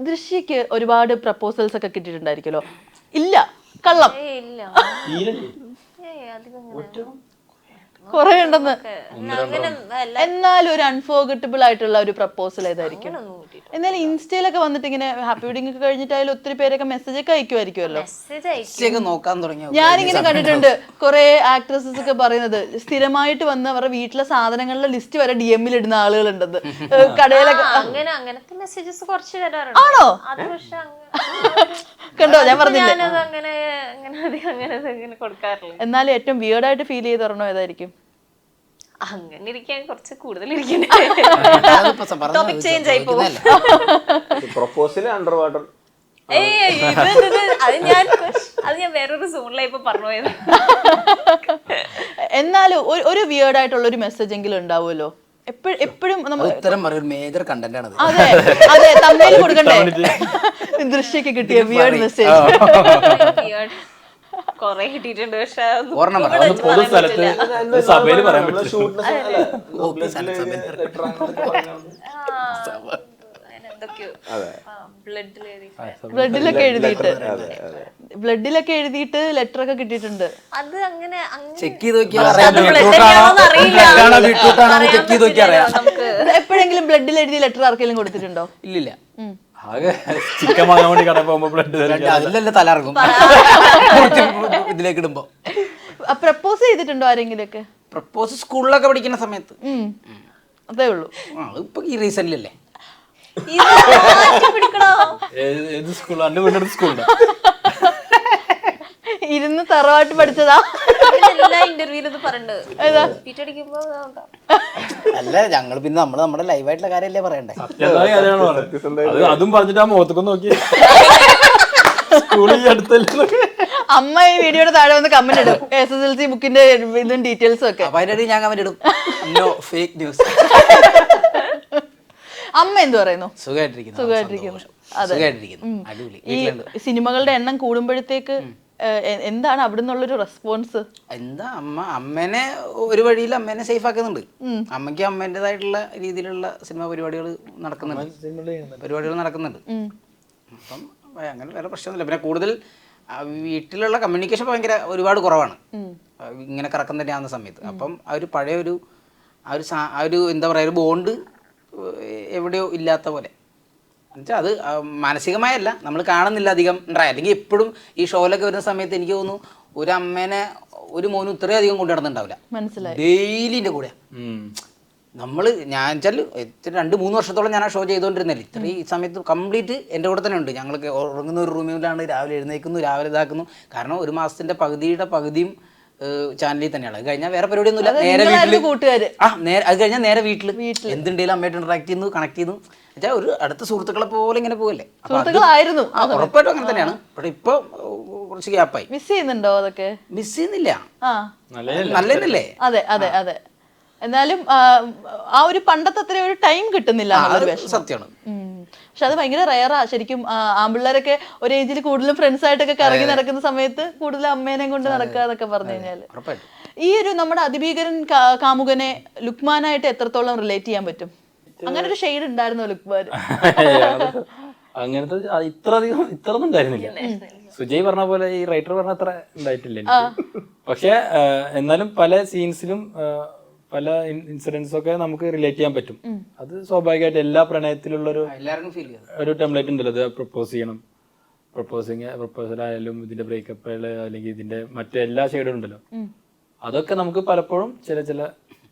ദൃശ്യക്ക് ഒരുപാട് പ്രപ്പോസൽസ് ഒക്കെ കിട്ടിയിട്ടുണ്ടായിരിക്കുമല്ലോ? ഇല്ല, കള്ളം. കൊറേ ഉണ്ടെന്ന്. എന്നാലും ഒരു അൺഫോർഗറ്റബിൾ ആയിട്ടുള്ള ഒരു പ്രപ്പോസൽ ഏതായിരിക്കും? എന്നാലും ഇൻസ്റ്റയിലൊക്കെ വന്നിട്ട് ഇങ്ങനെ ഹാപ്പി വെഡിങ് ഒക്കെ കഴിഞ്ഞിട്ടായാലും ഒത്തിരി പേരൊക്കെ മെസ്സേജ് ഒക്കെ അയക്കുമായിരിക്കുമല്ലോ. ഞാനിങ്ങനെ കണ്ടിട്ടുണ്ട് കുറെ ആക്ട്രസസ് ഒക്കെ പറയുന്നത് സ്ഥിരമായിട്ട് വന്ന് അവരുടെ വീട്ടിലെ സാധനങ്ങളുടെ ലിസ്റ്റ് വരെ DM-ൽ ഇടുന്ന ആളുകളുണ്ടെന്ന്. കടയിലൊക്കെ ആണോ? കണ്ടോ, ഞാൻ പറഞ്ഞില്ലേ. എന്നാലും ഏറ്റവും വിയേർഡായിട്ട് ഫീൽ ചെയ്ത് പറഞ്ഞോ ഏതായിരിക്കും? അങ്ങനെ ഇരിക്കാൻ കുറച്ച് കൂടുതൽ അത് ഞാൻ വേറൊരു സോണിലായി ഇപ്പൊ പറഞ്ഞു പോയത്. എന്നാലും ഒരു വിയേർഡ് ആയിട്ടുള്ള ഒരു മെസ്സേജ് എങ്കിലും ഉണ്ടാവുമല്ലോ എപ്പോഴും. മേജർ കണ്ടന്റ് ആണ്. അതെ അതെ, തമ്മിൽ കൊടുക്കണ്ടേ. ദൃശ്യക്ക് കിട്ടിയ വിയേർഡ് മെസ്സേജ് കൊറേ കിട്ടിയിട്ടുണ്ട്. പക്ഷെ പൊതുസ്ഥലത്ത് സഭയിൽ പറയാൻ ബ്ലഡിലൊക്കെ എഴുതിയിട്ട് ലെറ്റർ ഒക്കെ കിട്ടിയിട്ടുണ്ട്. അത് അങ്ങനെ ചെക്ക് ചെയ്ത് എപ്പോഴെങ്കിലും ബ്ലഡിൽ എഴുതിയ ലെറ്റർ ആർക്കെങ്കിലും കൊടുത്തിട്ടുണ്ടോ? ഇല്ലില്ല. ചിക്കൻ വാങ്ങാൻ വേണ്ടി കടയിൽ പോകുമ്പോ ബ്ലഡ് അതിലല്ലേ തലറങ്ങും ഇതിലേക്ക് ഇടുമ്പോ. പ്രപ്പോസ് ചെയ്തിട്ടുണ്ടോ ആരെങ്കിലും ഒക്കെ? പ്രപ്പോസ് സ്കൂളിലൊക്കെ പഠിക്കുന്ന സമയത്ത് അതേ ഉള്ളൂ. ഇപ്പൊ ഈ റീസെന്റ് അല്ലേ. ഏത് സ്കൂളാ? എന്റെ വീടിന്റെ സ്കൂളുണ്ടോ? ഇരുന്ന് തറവാട്ട് പഠിച്ചതാ. അല്ല, ഞങ്ങൾ പിന്നെ നമ്മുടെ ലൈവായിട്ടുള്ള കാര്യമല്ലേ പറയണ്ടേ. അതും പറഞ്ഞിട്ട് ആ മുഖത്തൊക്കെ നോക്കി സ്കൂളിൽ അടുത്തല്ലേ. അമ്മ ഈ വീഡിയോയുടെ താഴെ വന്ന് കമന്റ് ഇടും SSLC ബുക്കിന്റെ ഇതും ഡീറ്റെയിൽസും ഒക്കെ. അപ്പൊ അതിന്റെ ഞാൻ കമന്റ് ഇടും നോ ഫേക്ക് ന്യൂസ്. അമ്മ എന്ത് പറയുന്നു? സുഖമായിട്ടിരിക്കുന്നു. ഈ സിനിമകളുടെ എണ്ണം കൂടുമ്പോഴത്തേക്ക് എന്താണ് അവിടെ നിന്നുള്ളൊരു റെസ്പോൺസ്? എന്താ, അമ്മേനെ ഒരു വഴിയിൽ അമ്മേനെ സേഫ് ആക്കുന്നുണ്ട്. അമ്മയ്ക്ക് അമ്മേൻ്റെതായിട്ടുള്ള രീതിയിലുള്ള സിനിമ പരിപാടികൾ നടക്കുന്നുണ്ട്. അപ്പം അങ്ങനെ വേറെ പ്രശ്നമൊന്നുമില്ല. പിന്നെ കൂടുതൽ വീട്ടിലുള്ള കമ്മ്യൂണിക്കേഷൻ ഭയങ്കര ഒരുപാട് കുറവാണ് ഇങ്ങനെ കറക്കം തന്നെയാവുന്ന സമയത്ത്. അപ്പം ആ ഒരു പഴയ ഒരു എന്താ പറയുക, ഒരു ബോണ്ട് എവിടെയോ ഇല്ലാത്ത പോലെ. എന്നുവെച്ചാൽ അത് മാനസികമായല്ല, നമ്മൾ കാണുന്നില്ല അധികം ഉണ്ടായി. അല്ലെങ്കിൽ എപ്പോഴും ഈ ഷോയിലൊക്കെ വരുന്ന സമയത്ത് എനിക്ക് തോന്നുന്നു ഒരു അമ്മേനെ ഒരു മോനും ഇത്രയും അധികം കൊണ്ടു നടന്നുണ്ടാവില്ല. ഡെയിലിൻ്റെ കൂടെ ഞാൻ വെച്ചാൽ 2-3 വർഷത്തോളം ഞാൻ ആ ഷോ ചെയ്തുകൊണ്ടിരുന്നില്ല. ഇത്രയും ഈ സമയത്ത് കംപ്ലീറ്റ് എൻ്റെ കൂടെ തന്നെ ഉണ്ട്. ഞങ്ങൾക്ക് ഉറങ്ങുന്ന ഒരു റൂമിലാണ്, രാവിലെ എഴുന്നേക്കുന്നു, രാവിലെ ഇതാക്കുന്നു. കാരണം ഒരു മാസത്തിൻ്റെ പകുതിയും ചാനലിൽ തന്നെയാണ്. അത് കഴിഞ്ഞാൽ വേറെ പരിപാടിയൊന്നുമില്ല. നേരെ വീട്ടിൽ അത് കഴിഞ്ഞാൽ നേരെ വീട്ടിൽ എന്തുണ്ടെങ്കിലും അമ്മയായിട്ട് ഇന്ററാക്ട് ചെയ്യുന്നു, കണക്ട് ചെയ്യുന്നു. വെച്ചാൽ ഒരു അടുത്ത സുഹൃത്തുക്കളെ പോലെ ഇങ്ങനെ പോകല്ലേ. ഉറപ്പായിട്ടും അങ്ങനെ തന്നെയാണ്. പക്ഷെ ഇപ്പൊ കുറച്ച് ഗ്യാപ്പായി. മിസ് ചെയ്യുന്നുണ്ടോ? അതൊക്കെ മിസ് ചെയ്യുന്നില്ല, നല്ലതല്ലേ. അതെ അതെ അതെ. എന്നാലും ആ ഒരു പണ്ടത്തെ അത്ര ഒരു ടൈം കിട്ടുന്നില്ല. സത്യമാണ്. പക്ഷെ അത് ഭയങ്കര റയറാ ശരിക്കും. ആമ്പിള്ളേരൊക്കെ ഒരു ഏജിൽ കൂടുതലും ഫ്രണ്ട്സ് ആയിട്ടൊക്കെ കറങ്ങി നടക്കുന്ന സമയത്ത് കൂടുതൽ അമ്മേനെ കൊണ്ട് നടക്കുക എന്നൊക്കെ പറഞ്ഞു കഴിഞ്ഞാല് ഈ ഒരു നമ്മുടെ അതിഭീകരൻ കാമുകനെ ലുക്മാനായിട്ട് എത്രത്തോളം റിലേറ്റ് ചെയ്യാൻ പറ്റും? അങ്ങനെ ഒരു ഷെയ്ഡ് ഉണ്ടായിരുന്നോ ലുക്മാൻ? അങ്ങനത്തെ ഇത്രയൊന്നും ഉണ്ടായിരുന്നില്ല. സുജയ് പറഞ്ഞ പോലെ ഈ റൈറ്റർ പറഞ്ഞ അത്ര ഉണ്ടായിട്ടില്ല എനിക്ക്. പക്ഷെ എന്നാലും പല സീൻസിലും പല ഇൻസിഡൻസ് ഒക്കെ നമുക്ക് റിലേറ്റ് ചെയ്യാൻ പറ്റും. അത് സ്വാഭാവികമായിട്ട് എല്ലാ പ്രണയത്തിലുള്ള ഒരു ടെംപ്ലേറ്റ് ഉണ്ടല്ലോ. അത് പ്രപ്പോസലായാലും ഇതിന്റെ ബ്രേക്കപ്പ് അല്ലെങ്കിൽ ഇതിന്റെ മറ്റെല്ലാ ഷെയ്ഡും ഉണ്ടല്ലോ. അതൊക്കെ നമുക്ക് പലപ്പോഴും ചില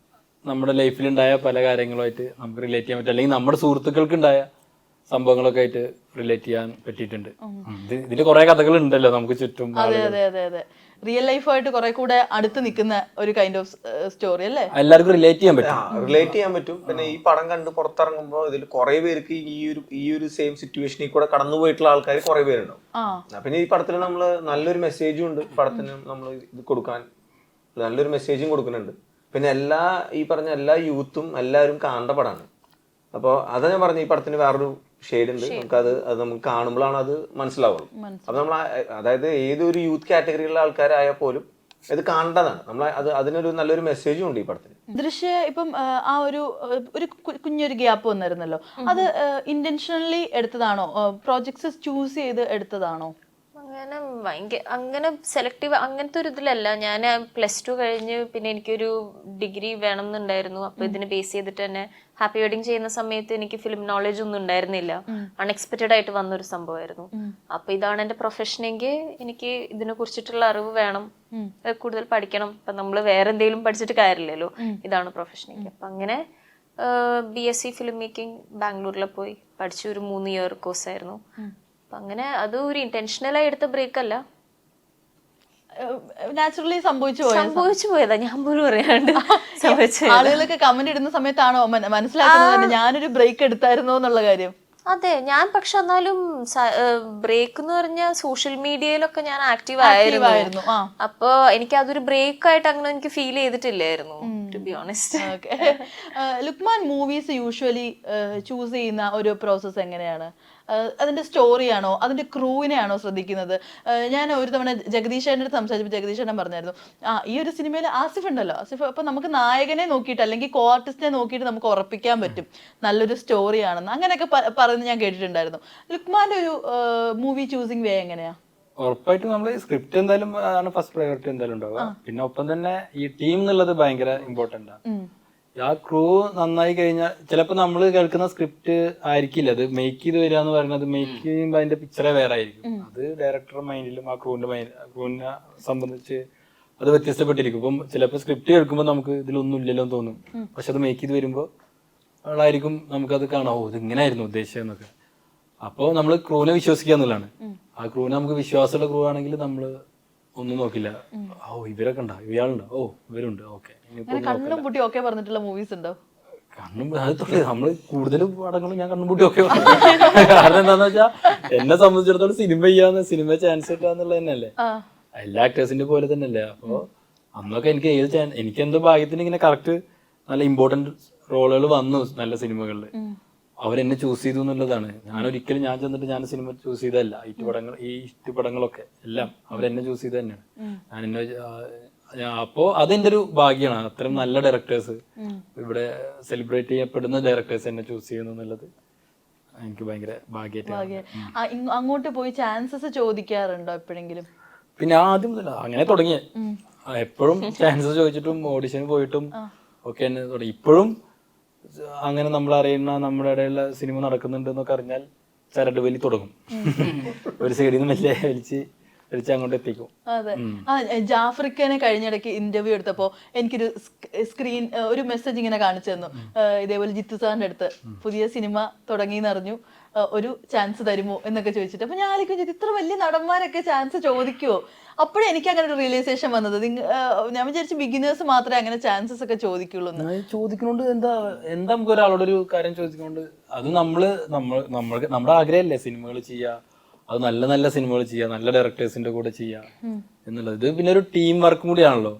നമ്മുടെ ലൈഫിലുണ്ടായ പല കാര്യങ്ങളുമായിട്ട് നമുക്ക് റിലേറ്റ് ചെയ്യാൻ പറ്റും. അല്ലെങ്കിൽ നമ്മുടെ സുഹൃത്തുക്കൾക്ക് ഉണ്ടായ സംഭവങ്ങളൊക്കെ ആയിട്ട് റിലേറ്റ് ചെയ്യാൻ പറ്റിയിട്ടുണ്ട്. ഇതില് കുറെ കഥകൾ ഉണ്ടല്ലോ നമുക്ക് ചുറ്റും. റിയൽ ലൈഫായിട്ട് കുറെ കൂടെ അടുത്ത് നിൽക്കുന്ന ഒരു കൈൻഡ് ഓഫ് സ്റ്റോറി അല്ലേ? എല്ലാവർക്കും റിലേറ്റ് ചെയ്യാൻ പറ്റും. പിന്നെ ഈ പടം കണ്ട് പുറത്തിറങ്ങുമ്പോൾ ഇതിൽ കുറെ പേർക്ക് ഈ ഒരു സെയിം സിറ്റുവേഷനിൽ കൂടെ കടന്നു പോയിട്ടുള്ള ആൾക്കാർ കുറെ പേരുണ്ടാവും. പിന്നെ ഈ പടത്തിൽ നമ്മള് നല്ലൊരു മെസ്സേജും ഉണ്ട്. പടത്തിന് നമ്മൾ ഇത് കൊടുക്കാൻ നല്ലൊരു മെസ്സേജും കൊടുക്കുന്നുണ്ട്. പിന്നെ ഈ പറഞ്ഞ എല്ലാ യൂത്തും എല്ലാവരും കാണേണ്ട പടമാണ്. അപ്പോൾ അതാ ഞാൻ പറഞ്ഞു, ഈ പടത്തിന് വേറൊരു ഷെയ്ഡ് ഉണ്ട്. അത് നമുക്ക് കാണുമ്പോഴാണ് അത് മനസ്സിലാവുള്ളൂ. അപ്പൊ നമ്മൾ അതായത് ഏതൊരു യൂത്ത് കാറ്റഗറിയിലുള്ള ആൾക്കാരായാൽ പോലും ഇത് കാണേണ്ടതാണ്. അതിനൊരു നല്ലൊരു മെസ്സേജും ഉണ്ട് ഈ പടത്തിന്. ദൃശ്യ ഇപ്പം ആ ഒരു കുഞ്ഞൊരു ഗ്യാപ്പ് വന്നിരുന്നല്ലോ, അത് ഇന്റൻഷനലി എടുത്തതാണോ, പ്രോജക്ട്സ് ചൂസ് ചെയ്ത് എടുത്തതാണോ? അങ്ങനെ അങ്ങനെ സെലക്റ്റീവ് അങ്ങനത്തെ ഒരു ഇതിലല്ല. ഞാൻ +2 കഴിഞ്ഞ് പിന്നെ എനിക്കൊരു ഡിഗ്രി വേണം എന്നുണ്ടായിരുന്നു. അപ്പൊ ഇതിനെ ബേസ് ചെയ്തിട്ട് തന്നെ ഹാപ്പി വെഡിങ് ചെയ്യുന്ന സമയത്ത് എനിക്ക് ഫിലിം നോളജ് ഒന്നും ഉണ്ടായിരുന്നില്ല. അൺഎക്സ്പെക്റ്റഡ് ആയിട്ട് വന്നൊരു സംഭവമായിരുന്നു. അപ്പൊ ഇതാണ് എന്റെ പ്രൊഫഷൻ എങ്കിൽ എനിക്ക് ഇതിനെ കുറിച്ചിട്ടുള്ള അറിവ് വേണം, കൂടുതൽ പഠിക്കണം. ഇപ്പൊ നമ്മള് വേറെ എന്തെങ്കിലും പഠിച്ചിട്ട് കാര്യമില്ലല്ലോ, ഇതാണ് പ്രൊഫഷൻ എങ്കിൽ. അപ്പൊ അങ്ങനെ BSc ഫിലിം മേക്കിംഗ് ബാംഗ്ലൂരിൽ പോയി പഠിച്ചു. ഒരു 3 ഇയർ കോഴ്സായിരുന്നു. അങ്ങനെ അത് ഒരു ഇന്റൻഷനലായി എടുത്ത ബ്രേക്ക് അല്ല, നാച്ചുറലി സംഭവിച്ചു പോയതാ. ഞാൻ പോലും അറിയാണ്ട് സംഭവിച്ചു. ആളുകളൊക്കെ കമന്റ് ഇടുന്ന സമയത്താണോ മനസ്സിലാക്കുന്നത് ഞാനൊരു ബ്രേക്ക് എടുത്തായിരുന്നോ എന്നുള്ള കാര്യം? അതെ, ഞാൻ പക്ഷെ എന്നാലും ബ്രേക്ക് എന്ന് പറഞ്ഞാൽ സോഷ്യൽ മീഡിയയിലൊക്കെ ഞാൻ ആക്റ്റീവ് ആയിരുന്നു. അപ്പൊ എനിക്ക് അതൊരു ബ്രേക്ക് ആയിട്ട് അങ്ങനെ എനിക്ക് ഫീൽ ചെയ്തിട്ടില്ലായിരുന്നു, to be honest. Lukman movies usually choose ചെയ്യുന്ന ഒരു പ്രോസസ് എങ്ങനെയാണ്? അതിന്റെ സ്റ്റോറിയാണോ അതിന്റെ ക്രൂവിനെയാണോ ശ്രദ്ധിക്കുന്നത്? ഞാൻ ഒരു തവണ ജഗദീഷേട്ടൻ്റെ അടുത്ത് സംസാരിച്ചപ്പോൾ ജഗദീഷേട്ടൻ പറഞ്ഞായിരുന്നു, ഈ ഒരു സിനിമയിൽ ആസിഫ് ഉണ്ടല്ലോ, ആസിഫ് അപ്പൊ നമുക്ക് നായകനെ നോക്കിയിട്ട് അല്ലെങ്കിൽ കോ ആർട്ടിസ്റ്റിനെ നോക്കിയിട്ട് നമുക്ക് ഉറപ്പിക്കാൻ പറ്റും നല്ലൊരു സ്റ്റോറിയാണെന്ന്, അങ്ങനെയൊക്കെ പറയുന്നത് ഞാൻ കേട്ടിട്ടുണ്ടായിരുന്നു. ലുക്മാന്റെ ഒരു മൂവി ചൂസിങ് വേ എങ്ങനെയാ? ഉറപ്പായിട്ടും നമ്മൾ സ്ക്രിപ്റ്റ് എന്തായാലും ആണ് ഫസ്റ്റ് പ്രയോറിറ്റി എന്തായാലും ഉണ്ടാവുക. പിന്നെ ഒപ്പം തന്നെ ഈ ടീം എന്നുള്ളത് ഭയങ്കര ഇമ്പോർട്ടന്റ് ആണ്. ആ ക്രൂ നന്നായി കഴിഞ്ഞാൽ ചിലപ്പോൾ നമ്മൾ കേൾക്കുന്ന സ്ക്രിപ്റ്റ് ആയിരിക്കില്ല അത് മേക്ക് ചെയ്ത് വരിക എന്ന് പറയുന്നത്, മേക്ക് ചെയ്യുമ്പോൾ അതിന്റെ പിക്ചറേ വേറെ ആയിരിക്കും. അത് ഡയറക്ടറുടെ മൈൻഡിലും ആ ക്രൂവിനെ സംബന്ധിച്ച് അത് വ്യത്യസ്തപ്പെട്ടിരിക്കും. ഇപ്പം ചിലപ്പോൾ സ്ക്രിപ്റ്റ് കേൾക്കുമ്പോൾ നമുക്ക് ഇതിലൊന്നും ഇല്ലല്ലോ എന്ന് തോന്നും, പക്ഷെ അത് മേക്ക് ചെയ്ത് വരുമ്പോൾ ആളായിരിക്കും നമുക്കത് കാണാം, ഇത് ഇങ്ങനെയായിരുന്നു ഉദ്ദേശിച്ചതെന്നൊക്കെ. അപ്പോൾ നമ്മൾ ക്രൂവിനെ വിശ്വസിക്കുക എന്നുള്ളതാണ്. ആ ക്രൂവിനെ നമുക്ക് വിശ്വാസമുള്ള ക്രൂ ആണെങ്കിൽ നമ്മൾ ഒന്നും നോക്കില്ല, ഇവരൊക്കെ ഉണ്ടോ, ഇയാളുണ്ടോ, ഇവരുണ്ട്, ഓക്കെ. കണ്ണും പൂട്ടി ഓക്കെ പറഞ്ഞിട്ടുള്ള മൂവീസ് ഉണ്ടോ? കണ്ണും അത് നമ്മള് കൂടുതലും പടങ്ങളും ഞാൻ കണ്ണും പൂട്ടി ഒക്കെ കാരണം എന്താന്ന് വെച്ചാൽ എന്നെ സംബന്ധിച്ചിടത്തോളം സിനിമ ചാൻസ് കിട്ടുക എന്നുള്ളത് തന്നെയല്ലേ, എല്ലാ ആക്ടേഴ്സിന്റെ പോലെ തന്നെയല്ലേ. അപ്പൊ അന്നൊക്കെ എനിക്ക് എന്തോ ഭാഗ്യത്തിന് ഇങ്ങനെ കറക്റ്റ് നല്ല ഇമ്പോർട്ടന്റ് റോളുകൾ വന്നു നല്ല സിനിമകളിൽ, അവരെന്നെ ചൂസ് ചെയ്തു എന്നുള്ളതാണ്. ഞാൻ ചെന്നിട്ട് ഞാൻ സിനിമ ചൂസ് ചെയ്തതല്ല. ഈ പടങ്ങളൊക്കെ എല്ലാം അവരെന്നെ ചൂസ് ചെയ്ത് തന്നെയാണ്. അപ്പോ അതെന്റെ ഒരു ഭാഗ്യമാണ്. അത്തരം നല്ല ഡയറക്ടേഴ്സ്, ഇവിടെ സെലിബ്രേറ്റ് ചെയ്യപ്പെടുന്ന ഡയറക്ടേഴ്സ് എന്നെ ചൂസ് ചെയ്യുന്നു എന്നുള്ളത് എനിക്ക് ഭയങ്കര ഭാഗ്യമായിട്ട്. അങ്ങോട്ട് പോയി ചാൻസസ് ചോദിക്കാറുണ്ടോ എപ്പോഴെങ്കിലും? പിന്നെ ആദ്യം അങ്ങനെ തുടങ്ങിയ എപ്പോഴും ചാൻസസ് ചോദിച്ചിട്ടും ഓഡിഷന് പോയിട്ടും ഒക്കെ എന്നെ തുടങ്ങി. ഇപ്പോഴും അങ്ങനെ നമ്മൾ അറിയുന്ന നമ്മുടെ ഇടയിലുള്ള സിനിമ നടക്കുന്നുണ്ട് എന്നൊക്കെ അറിഞ്ഞാൽ ചരട് വലി തുടങ്ങും. ഒരു സൈഡിൽ നിന്ന് മെല്ലെ വലിച്ച് അങ്ങോട്ട് എത്തിക്കും. അതെ. ജാഫ്രിക്കനെ കഴിഞ്ഞിടയ്ക്ക് ഇന്റർവ്യൂ എടുത്തപ്പോ എനിക്കൊരു സ്ക്രീൻ ഒരു മെസ്സേജ് ഇങ്ങനെ കാണിച്ചു തന്നു, ഇതേപോലെ ജിത്തു സാറിന്റെ അടുത്ത് പുതിയ സിനിമ തുടങ്ങിയെന്ന് അറിഞ്ഞു, ഒരു ചാൻസ് തരുമോ എന്നൊക്കെ ചോദിച്ചിട്ട്. അപ്പൊ ഞാൻ ആലോചിക്കും, ഇത്ര വലിയ നടന്മാരൊക്കെ ചാൻസ് ചോദിക്കുവോ? അപ്പോഴേ എനിക്ക് അങ്ങനെ ഒരു റിയലൈസേഷൻ വന്നത്. ഞാൻ വിചാരിച്ചു ബിഗിനേഴ്സ് മാത്രമേ അങ്ങനെ ചാൻസസ് ഒക്കെ ചോദിക്കുള്ളൂ. ചോദിക്കണോണ്ട് എന്താ നമുക്ക് ഒരാളോട് ഒരു കാര്യം ചോദിക്കണോണ്ട്, അത് നമ്മുടെ ആഗ്രഹമല്ലേ സിനിമകൾ ചെയ്യുക, അത് നല്ല സിനിമകൾ ചെയ്യുക, നല്ല ഡയറക്ടേഴ്സിന്റെ കൂടെ ചെയ്യുക എന്നുള്ളത്. ഇത് പിന്നെ ഒരു ടീം വർക്കും കൂടിയാണല്ലോ.